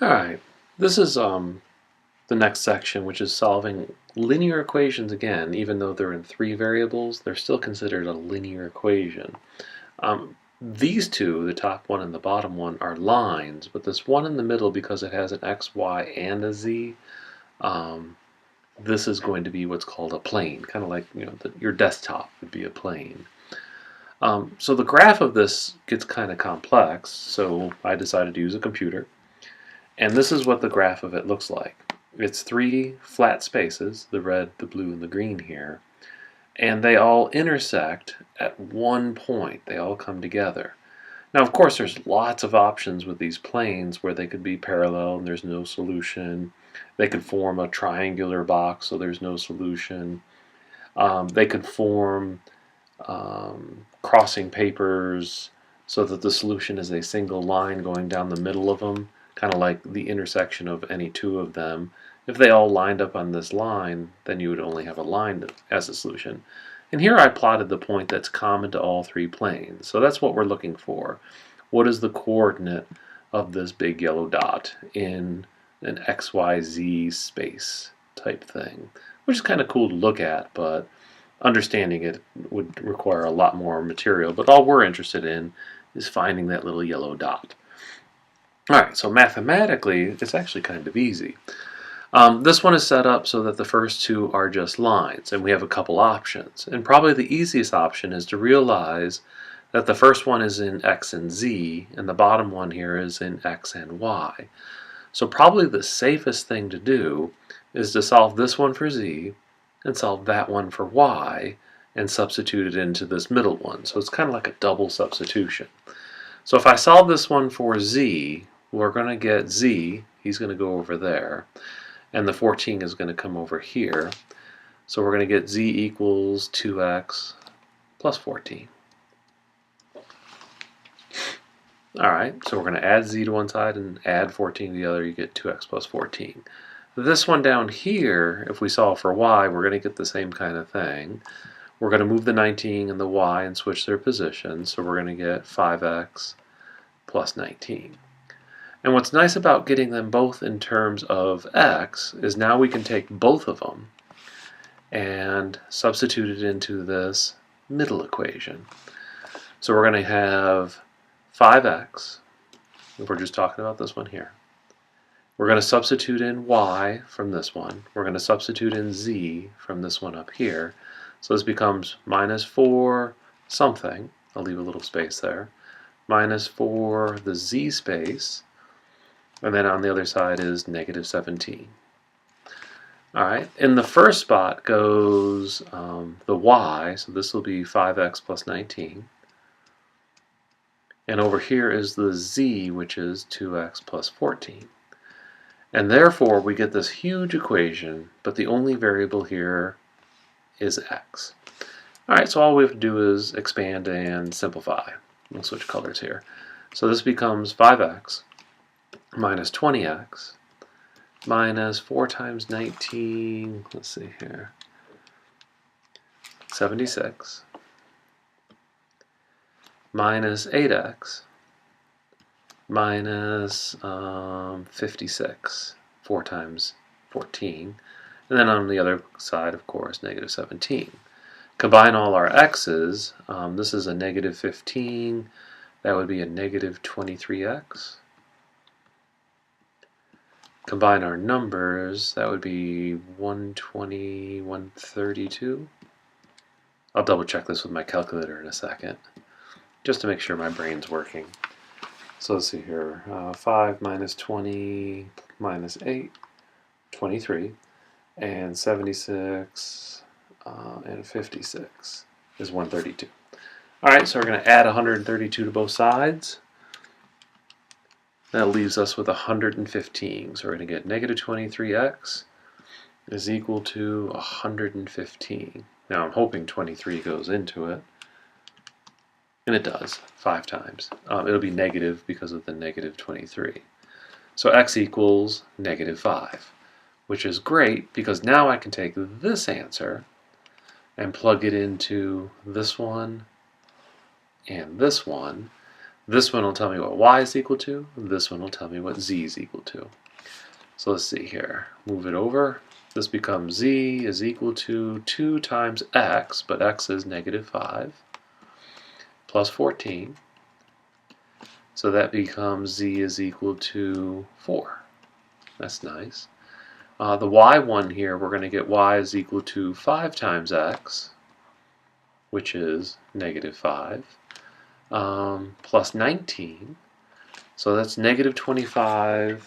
All right, this is the next section, which is solving linear equations again. Even though they're in three variables, they're still considered a linear equation. These two, the top one and the bottom one, are lines, but this one in the middle, because it has an x, y, and a z, um, this is going to be what's called a plane, kind of like your desktop would be a plane. So the graph of this gets kind of complex, so I decided to use a computer. And this is what the graph of it looks like. It's three flat spaces, the red, the blue, and the green here, and they all intersect at one point. They all come together. Now, of course, there's lots of options with these planes where they could be parallel and there's no solution. They could form a triangular box, so there's no solution. They could form crossing papers so that the solution is a single line going down the middle of them, kind of like the intersection of any two of them. If they all lined up on this line, then you would only have a line as a solution. And here I plotted the point that's common to all three planes. So that's what we're looking for. What is the coordinate of this big yellow dot in an XYZ space type thing? Which is kind of cool to look at, but understanding it would require a lot more material. But all we're interested in is finding that little yellow dot. Alright, so mathematically, it's actually kind of easy. This one is set up so that the first two are just lines, and we have a couple options. And probably the easiest option is to realize that the first one is in x and z, and the bottom one here is in x and y. So probably the safest thing to do is to solve this one for z, and solve that one for y, and substitute it into this middle one. So it's kind of like a double substitution. So if I solve this one for z, we're going to get z, he's going to go over there, and the 14 is going to come over here. So we're going to get z equals 2x plus 14. Alright, so we're going to add z to one side and add 14 to the other. You get 2x plus 14. This one down here, if we solve for y, we're going to get the same kind of thing. We're going to move the 19 and the y and switch their positions. So we're going to get 5x plus 19. And what's nice about getting them both in terms of x is now we can take both of them and substitute it into this middle equation. So we're going to have 5x, if we're just talking about this one here. We're going to substitute in y from this one. We're going to substitute in z from this one up here. So this becomes minus 4 something. I'll leave a little space there. Minus 4 the z space. And then on the other side is negative 17. Alright, in the first spot goes the y, so this will be 5x plus 19. And over here is the z, which is 2x plus 14. And therefore we get this huge equation, but the only variable here is x. Alright, so all we have to do is expand and simplify. We'll switch colors here. So this becomes 5x minus 20x minus 4 times 19, let's see here, 76, minus 8x minus 56, 4 times 14, and then on the other side, of course, negative 17. Combine all our x's, this is a negative 15, that would be a negative 23x. Combine our numbers, that would be 120, 132. I'll double check this with my calculator in a second, just to make sure my brain's working. So let's see here, 5 minus 20 minus 8, 23, and 76 and 56 is 132. Alright, so we're going to add 132 to both sides. That leaves us with 115. So we're going to get negative 23x is equal to 115. Now I'm hoping 23 goes into it. And it does, 5 times. It'll be negative because of the negative 23. So x equals negative 5, which is great because now I can take this answer and plug it into this one and this one. This one will tell me what y is equal to. This one will tell me what z is equal to. So let's see here. Move it over. This becomes z is equal to 2 times x, but x is -5, plus 14. So that becomes z is equal to 4. That's nice. The y one here, we're going to get y is equal to 5 times x, which is -5, plus 19. So that's -25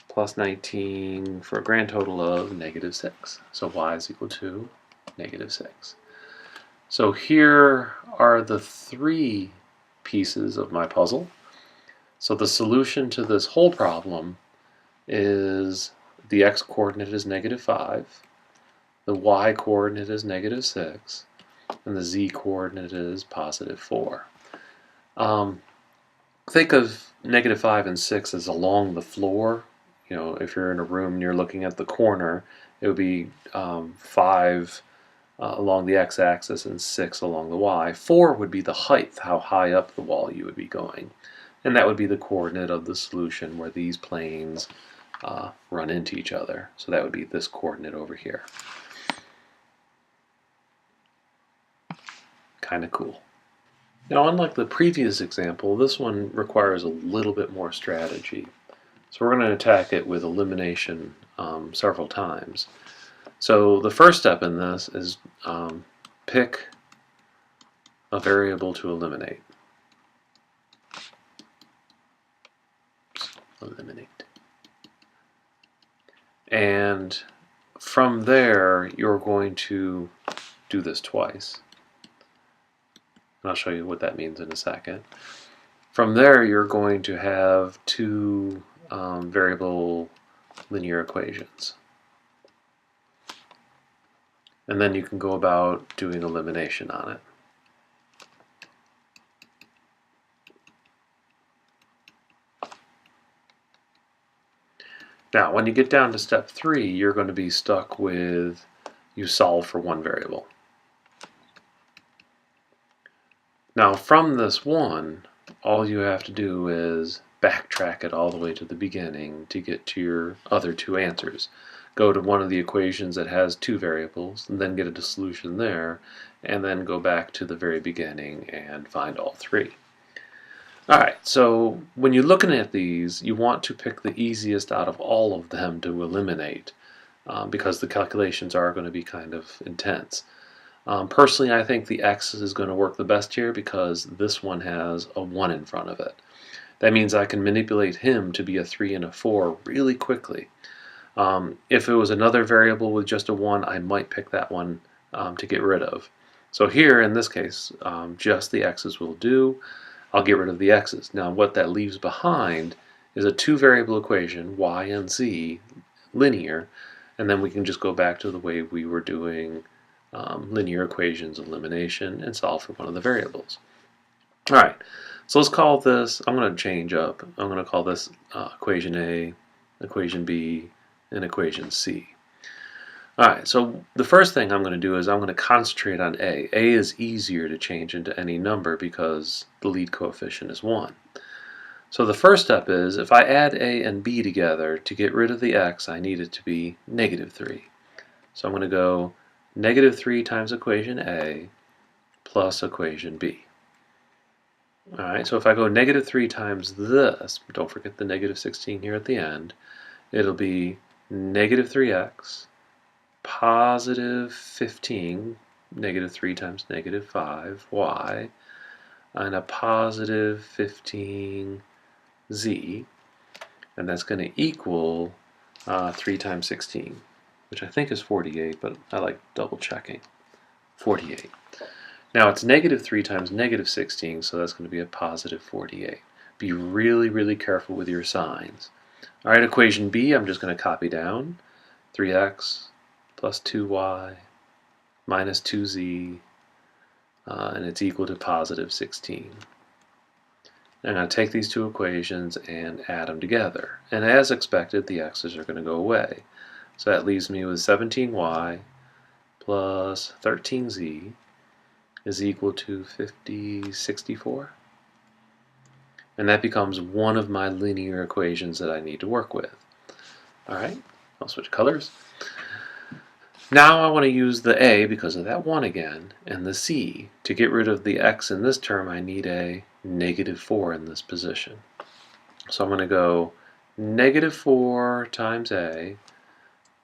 plus 19 for a grand total of -6. So y is equal to -6. So here are the 3 pieces of my puzzle. So the solution to this whole problem is the x-coordinate is -5, the y-coordinate is -6, and the z-coordinate is +4. Think of -5 and 6 as along the floor. You know, if you're in a room and you're looking at the corner, it would be 5 along the x-axis and 6 along the y. 4 would be the height, how high up the wall you would be going. And that would be the coordinate of the solution where these planes run into each other. So that would be this coordinate over here. Kind of cool. Now, unlike the previous example, this one requires a little bit more strategy. So we're going to attack it with elimination several times. So the first step in this is pick a variable to eliminate. Eliminate. And from there, you're going to do this twice. And I'll show you what that means in a second. From there, you're going to have 2 variable linear equations. And then you can go about doing elimination on it. Now, when you get down to step 3, you're going to be stuck with you solve for one variable. Now, from this one, all you have to do is backtrack it all the way to the beginning to get to your other 2 answers. Go to one of the equations that has 2 variables, and then get a solution there, and then go back to the very beginning and find all 3. Alright, so when you're looking at these, you want to pick the easiest out of all of them to eliminate, because the calculations are going to be kind of intense. Personally, I think the x is going to work the best here because this one has a 1 in front of it. That means I can manipulate him to be a 3 and a 4 really quickly. If it was another variable with just a 1, I might pick that one to get rid of. So here, in this case, just the x's will do. I'll get rid of the x's. Now what that leaves behind is a 2 variable equation, y and z, linear, and then we can just go back to the way we were doing linear equations elimination and solve for one of the variables. Alright, so let's call this, I'm going to change up, I'm going to call this equation A, equation B, and equation C. Alright, so the first thing I'm going to do is I'm going to concentrate on A. A is easier to change into any number because the lead coefficient is 1. So the first step is, if I add A and B together, to get rid of the x, I need it to be -3. So I'm going to go -3 times equation A plus equation B. Alright, so if I go -3 times this, don't forget the -16 here at the end, it'll be -3x +15, -3 times -5y, and a +15z, and that's going to equal 3 times 16, which I think is 48, but I like double checking. 48. Now it's -3 times -16, so that's going to be a +48. Be really, really careful with your signs. Alright, equation B, I'm just going to copy down. 3x plus 2y minus 2z, and it's equal to +16. I'm going to take these 2 equations and add them together. And as expected, the x's are going to go away. So that leaves me with 17y plus 13z is equal to 64. And that becomes one of my linear equations that I need to work with. All right, I'll switch colors. Now I want to use the a because of that 1 again, and the c. To get rid of the x in this term, I need a -4 in this position. So I'm going to go -4 times a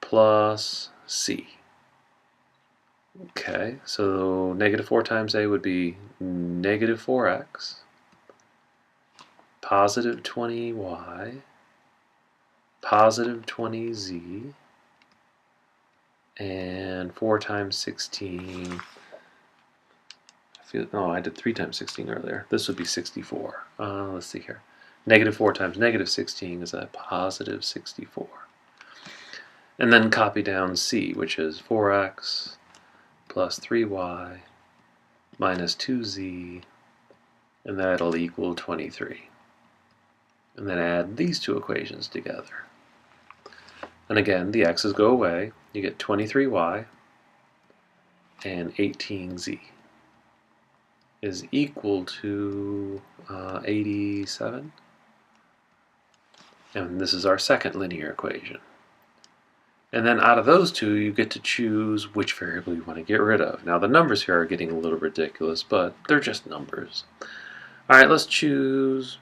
plus c. Okay, so -4 times a would be -4x, positive 20y, positive 20z, and 4 times 16. No, I did 3 times 16 earlier. This would be 64. Let's see here. -4 times -16 is a positive 64. And then copy down c, which is 4x plus 3y minus 2z, and that'll equal 23. And then add these two equations together. And again, the x's go away. You get 23y and 18z is equal to 87. And this is our second linear equation. And then out of those two, you get to choose which variable you want to get rid of. Now the numbers here are getting a little ridiculous, but they're just numbers. All right, let's choose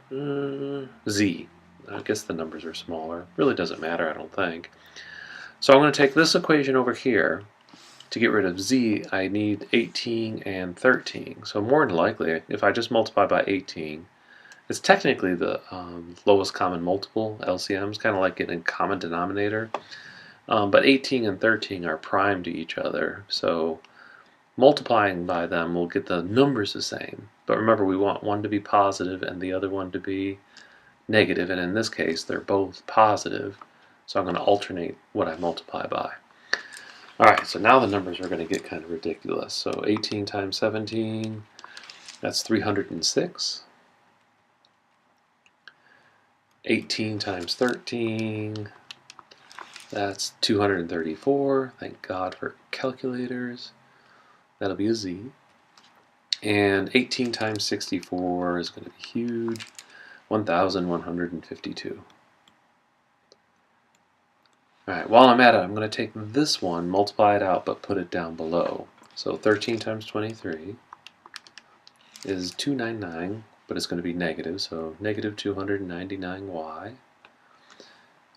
z. I guess the numbers are smaller. Really doesn't matter, I don't think. So I'm going to take this equation over here. To get rid of z, I need 18 and 13. So more than likely, if I just multiply by 18, it's technically the lowest common multiple, LCMs, kind of like getting a common denominator. But 18 and 13 are prime to each other, so multiplying by them will get the numbers the same. But remember, we want one to be positive and the other one to be negative, and in this case, they're both positive, so I'm going to alternate what I multiply by. Alright, so now the numbers are going to get kind of ridiculous. So 18 times 17, that's 306. 18 times 13, that's 234. Thank God for calculators. That'll be a z. And 18 times 64 is going to be huge. 1,152. Alright, while I'm at it, I'm going to take this one, multiply it out, but put it down below. So 13 times 23 is 299, but it's going to be negative, so negative 299y.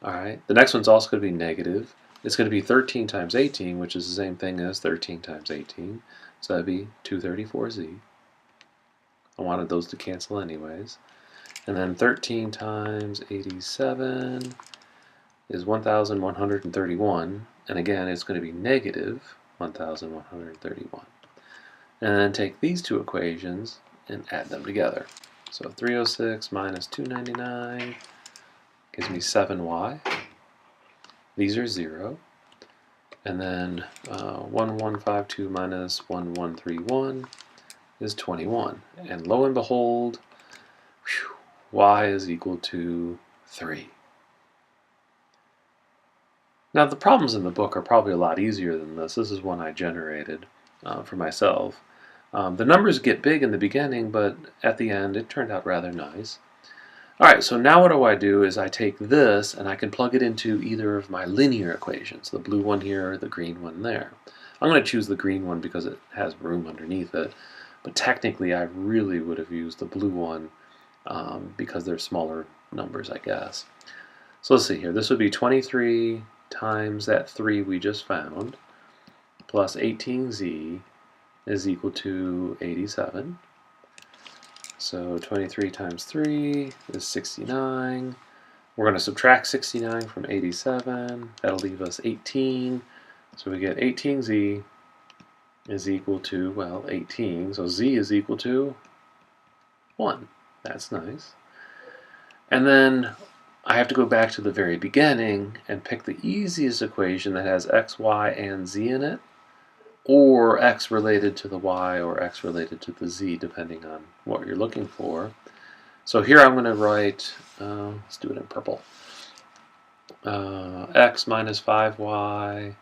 Alright, the next one's also going to be negative. It's going to be 13 times 18, which is the same thing as 13 times 18. So that'd be 234z. I wanted those to cancel anyways. And then 13 times 87 is 1,131. And again, it's going to be negative 1,131. And then take these two equations and add them together. So 306 minus 299 gives me 7y. These are 0. And then 1152 minus 1131 is 21. And lo and behold, y is equal to 3. Now the problems in the book are probably a lot easier than this. This is one I generated for myself. The numbers get big in the beginning, but at the end it turned out rather nice. Alright, so now what do is I take this and I can plug it into either of my linear equations, the blue one here or the green one there. I'm going to choose the green one because it has room underneath it, but technically I really would have used the blue one because they're smaller numbers, I guess. So let's see here. This would be 23 times that 3 we just found plus 18z is equal to 87. So 23 times 3 is 69. We're going to subtract 69 from 87. That'll leave us 18. So we get 18z is equal to, well, 18. So z is equal to 1. That's nice. And then I have to go back to the very beginning and pick the easiest equation that has x, y, and z in it, or x related to the y or x related to the z, depending on what you're looking for. So here I'm going to write, let's do it in purple, x minus 5y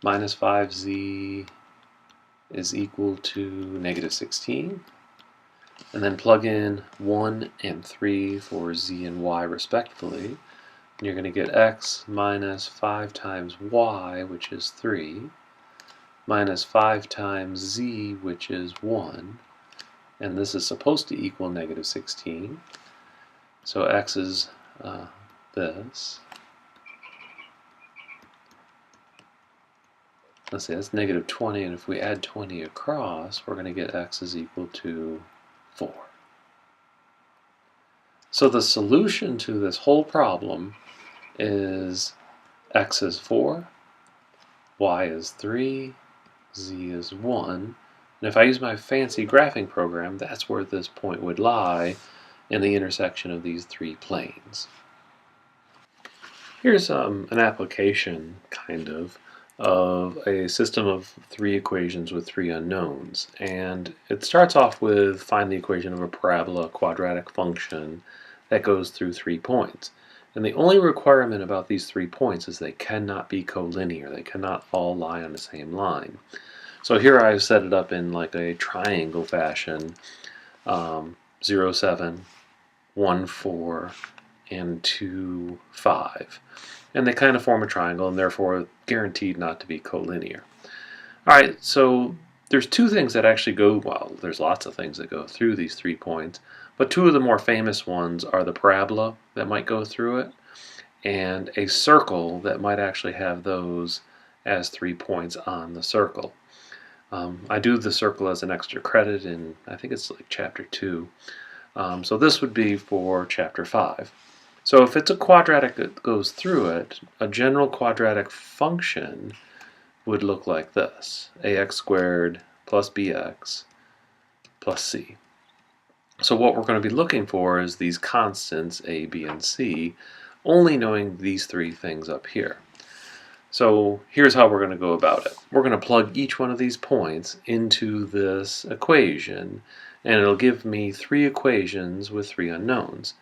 minus 5z is equal to negative 16. and then plug in 1 and 3 for z and y respectively. And you're going to get x minus 5 times y, which is 3, minus 5 times z, which is 1, and this is supposed to equal negative 16. So x is this. Let's see, that's negative 20, and if we add 20 across, we're going to get x is equal to 4. So the solution to this whole problem is x is 4, y is 3, z is 1. And if I use my fancy graphing program, that's where this point would lie in the intersection of these three planes. Here's an application, kind of a system of three equations with three unknowns. And it starts off with find the equation of a parabola, a quadratic function that goes through 3 points. And the only requirement about these 3 points is they cannot be collinear. They cannot all lie on the same line. So here I've set it up in like a triangle fashion, 0, 7, 1, 4, and 2, 5. And they kind of form a triangle and therefore guaranteed not to be collinear. Alright, so there's two things that actually go, well, there's lots of things that go through these 3 points, but two of the more famous ones are the parabola that might go through it, and a circle that might actually have those as 3 points on the circle. I do the circle as an extra credit in, I think it's like chapter 2. So this would be for chapter 5. So if it's a quadratic that goes through it, a general quadratic function would look like this: ax squared plus bx plus c. So what we're going to be looking for is these constants a, b, and c, only knowing these three things up here. So here's how we're going to go about it. We're going to plug each one of these points into this equation, and it'll give me 3 equations with 3 unknowns.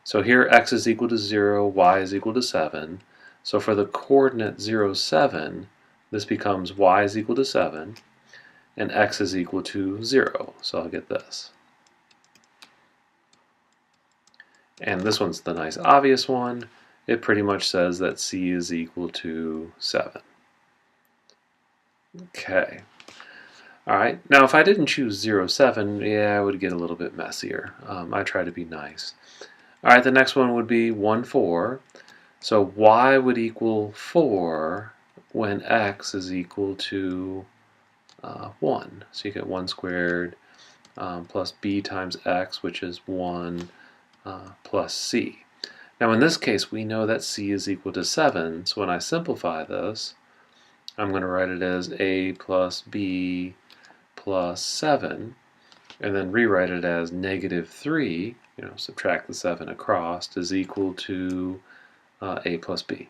So here x is equal to 0, y is equal to 7. So for the coordinate 0, 7, this becomes y is equal to 7, and x is equal to 0. So I'll get this. And this one's the nice obvious one. It pretty much says that c is equal to 7. Okay. Alright, now if I didn't choose 0, 7, yeah, it would get a little bit messier. I try to be nice. Alright, the next one would be 1, 4. So y would equal 4 when x is equal to 1. So you get 1 squared plus b times x, which is 1 plus c. Now in this case, we know that c is equal to 7, so when I simplify this, I'm going to write it as a plus b plus 7, and then rewrite it as negative 3, subtract the 7 across, is equal to a plus b.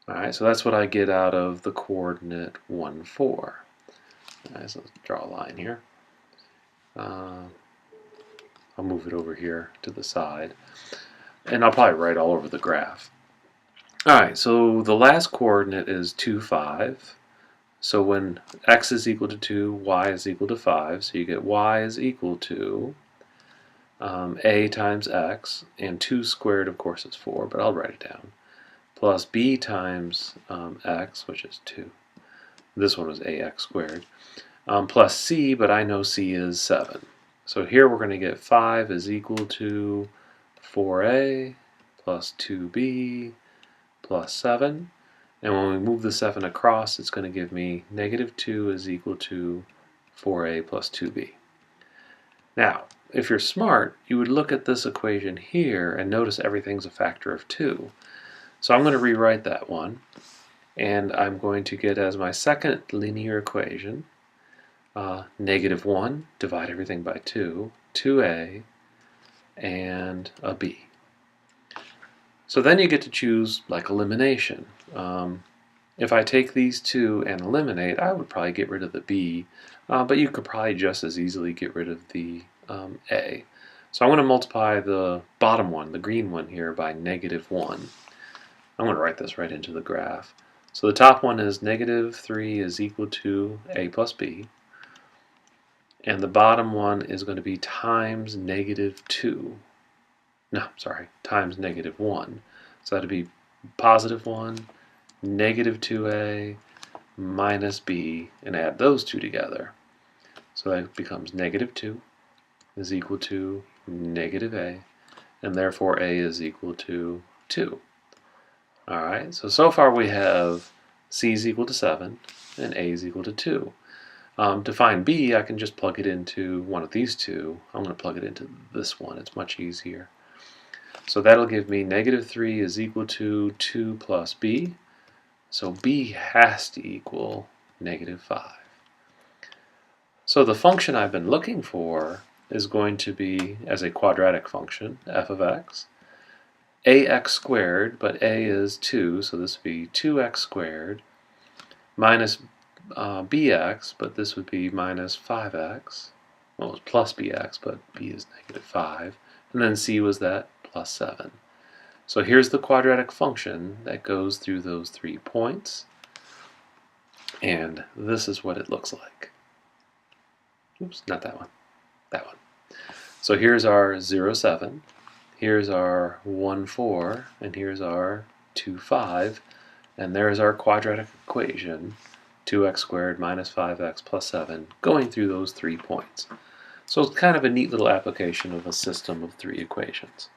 Alright, so that's what I get out of the coordinate 1, 4. Alright, so let's draw a line here. I'll move it over here to the side. And I'll probably write all over the graph. Alright, so the last coordinate is 2, 5. So when x is equal to 2, y is equal to 5. So you get y is equal to a times x, and 2 squared, of course, is 4, but I'll write it down, plus b times x, which is 2. This one was ax squared, plus c, but I know c is 7. So here we're going to get 5 is equal to 4a plus 2b plus 7. And when we move the 7 across, it's going to give me negative 2 is equal to 4a plus 2b. Now, if you're smart, you would look at this equation here and notice everything's a factor of 2. So I'm going to rewrite that one, and I'm going to get as my second linear equation negative 1, divide everything by 2, 2a, and a b. So then you get to choose like elimination. If I take these two and eliminate, I would probably get rid of the b, but you could probably just as easily get rid of the a. So I'm going to multiply the bottom one, the green one here, by negative 1. I'm going to write this right into the graph. So the top one is negative 3 is equal to a plus b. And the bottom one is going to be times -2. No, sorry, times -1. So that'd be +1, -2a, minus b, and add those two together. So that becomes -2 is equal to -a, and therefore a is equal to 2. Alright, so far we have c is equal to 7 and a is equal to 2. To find b, I can just plug it into one of these two. I'm going to plug it into this one. It's much easier. So that'll give me -3 is equal to 2 plus b. So b has to equal -5. So the function I've been looking for is going to be, as a quadratic function, f of x, ax squared, but a is 2, so this would be 2x squared, minus bx, but this would be minus 5x. Well, it was plus bx, but b is -5. And then c was that plus 7. So here's the quadratic function that goes through those 3 points. And this is what it looks like. Oops, not that one. That one. So here's our 0, 7. Here's our 1, 4. And here's our 2, 5. And there's our quadratic equation, 2x squared minus 5x plus 7, going through those 3 points. So it's kind of a neat little application of a system of 3 equations.